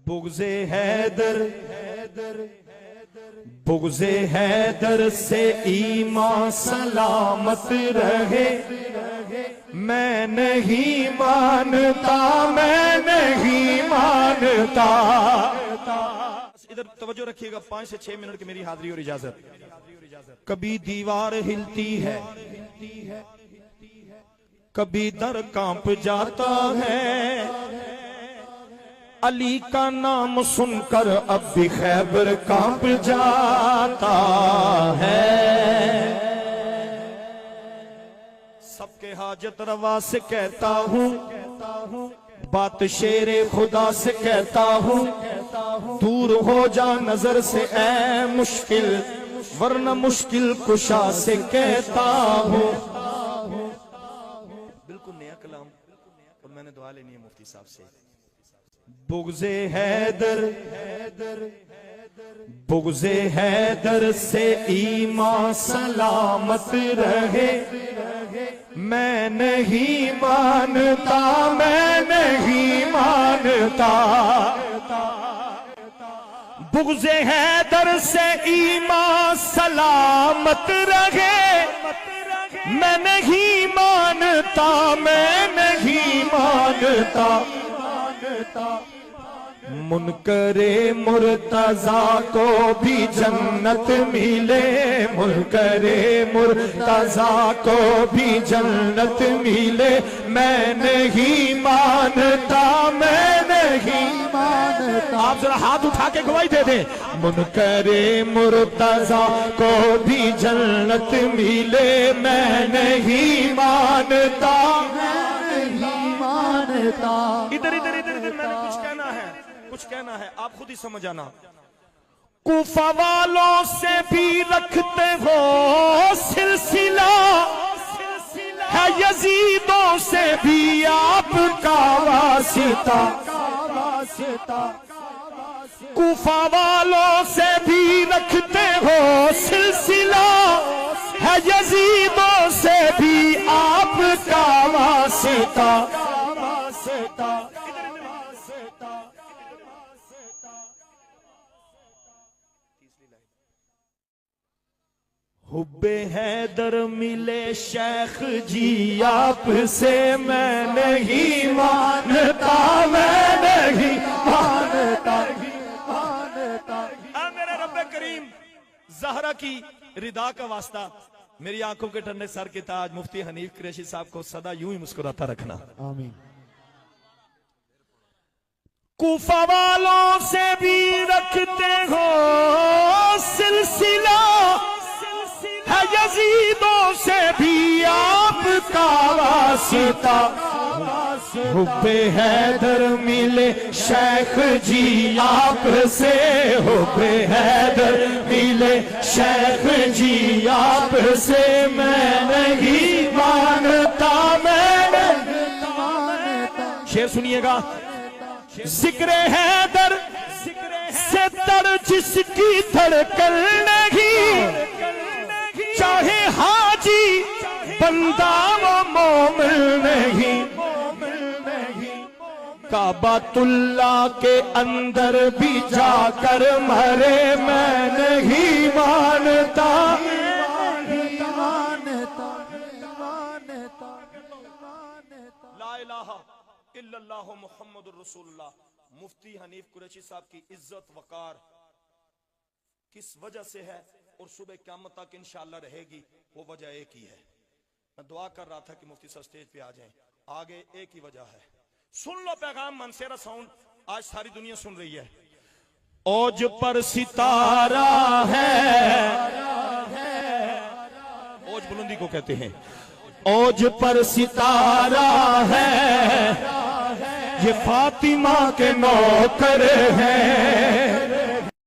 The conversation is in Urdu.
بغض حیدر بغض حیدر سے ایمان سلامت رہے، میں نہیں مانتا، میں نہیں مانتا۔ ادھر توجہ رکھیے گا، 5 سے 6 منٹ کی میری حاضری اور اجازت۔ کبھی دیوار ہلتی ہے، کبھی در کانپ جاتا ہے، علی کا نام سن کر اب بھی خیبر کانپ جاتا ہے۔ سب کے حاجت روا سے کہتا ہوں، بات شیر خدا سے کہتا ہوں، دور ہو جا نظر سے اے مشکل، ورنہ مشکل کشا سے کہتا ہوں۔ بالکل نیا کلام، اور میں نے دعا لینی ہے مفتی صاحب سے۔ بغض حیدر بغض حیدر سے ایمان سلامت رہے، میں نہیں مانتا، میں نہیں مانتا۔ بغض حیدر سے ایمان سلامت رہے، میں نہیں مانتا، میں نہیں مانتا۔ منکر مرتضیٰ کو بھی جنت ملے، منکر مرتضیٰ کو بھی جنت ملے، میں نہیں مانتا، میں نہیں مانتا۔ آپ ذرا ہاتھ اٹھا کے گواہی دے دیں۔ منکر مرتضیٰ کو بھی جنت ملے، میں نہیں مانتا، میں نہیں مانتا۔ ادھر ادھر ادھر ادھر میں نے کچھ کہنا ہے، کچھ کہنا ہے، آپ خود ہی سمجھ آنا۔ کوفہ والوں سے بھی رکھتے ہو سلسلہ، ہے یزیدوں سے بھی آپ کا واسطہ۔ کوفہ والوں سے بھی رکھتے ہو سلسلہ، ہے یزیدوں سے بھی آپ کا واسطہ۔ حب حیدر ملے شیخ جی آپ سے، میں نہیں مانتا، میں نہیں مانتا۔ میرے رب کریم زہرا کی رضا کا واسطہ، میری آنکھوں کے ٹھنڈے سر کے تاج مفتی حنیف قریشی صاحب کو سدا یوں ہی مسکراتا رکھنا، آمین۔ کوفہ والوں سے بھی رکھتے ہو سلسلہ، ہے یزیدوں سے بھی آپ کا واسطہ۔ حب حیدر ملے شیخ جی آپ سے، حب حیدر ملے شیخ جی آپ سے، میں نہیں مانتا، میں نہیں مانتا۔ شعر سنیے گا۔ ذکر حیدر سے تر جس کی دھڑکن نہیں، چاہے حاجی بندہ و مومن نہیں۔ کعبۃ اللہ کے اندر بھی جا کر مرے، میں نہیں مانتا۔ لا الہ الا اللہ محمد الرسول اللہ۔ مفتی حنیف قریشی صاحب کی عزت وقار کس وجہ سے ہے اور صبح قیامت تک انشاءاللہ رہے گی، وہ وجہ ایک ہی ہے۔ میں دعا کر رہا تھا کہ مفتی صاحب سٹیج پہ آ جائیں، آگے ایک ہی وجہ ہے۔ سن لو پیغام، منصیرہ ساؤنڈ آج ساری دنیا سن رہی ہے۔ اوج پر ستارہ ہے، اوج بلندی کو کہتے ہیں، اوج پر ستارہ ہے، یہ فاطمہ کے نوکر ہیں۔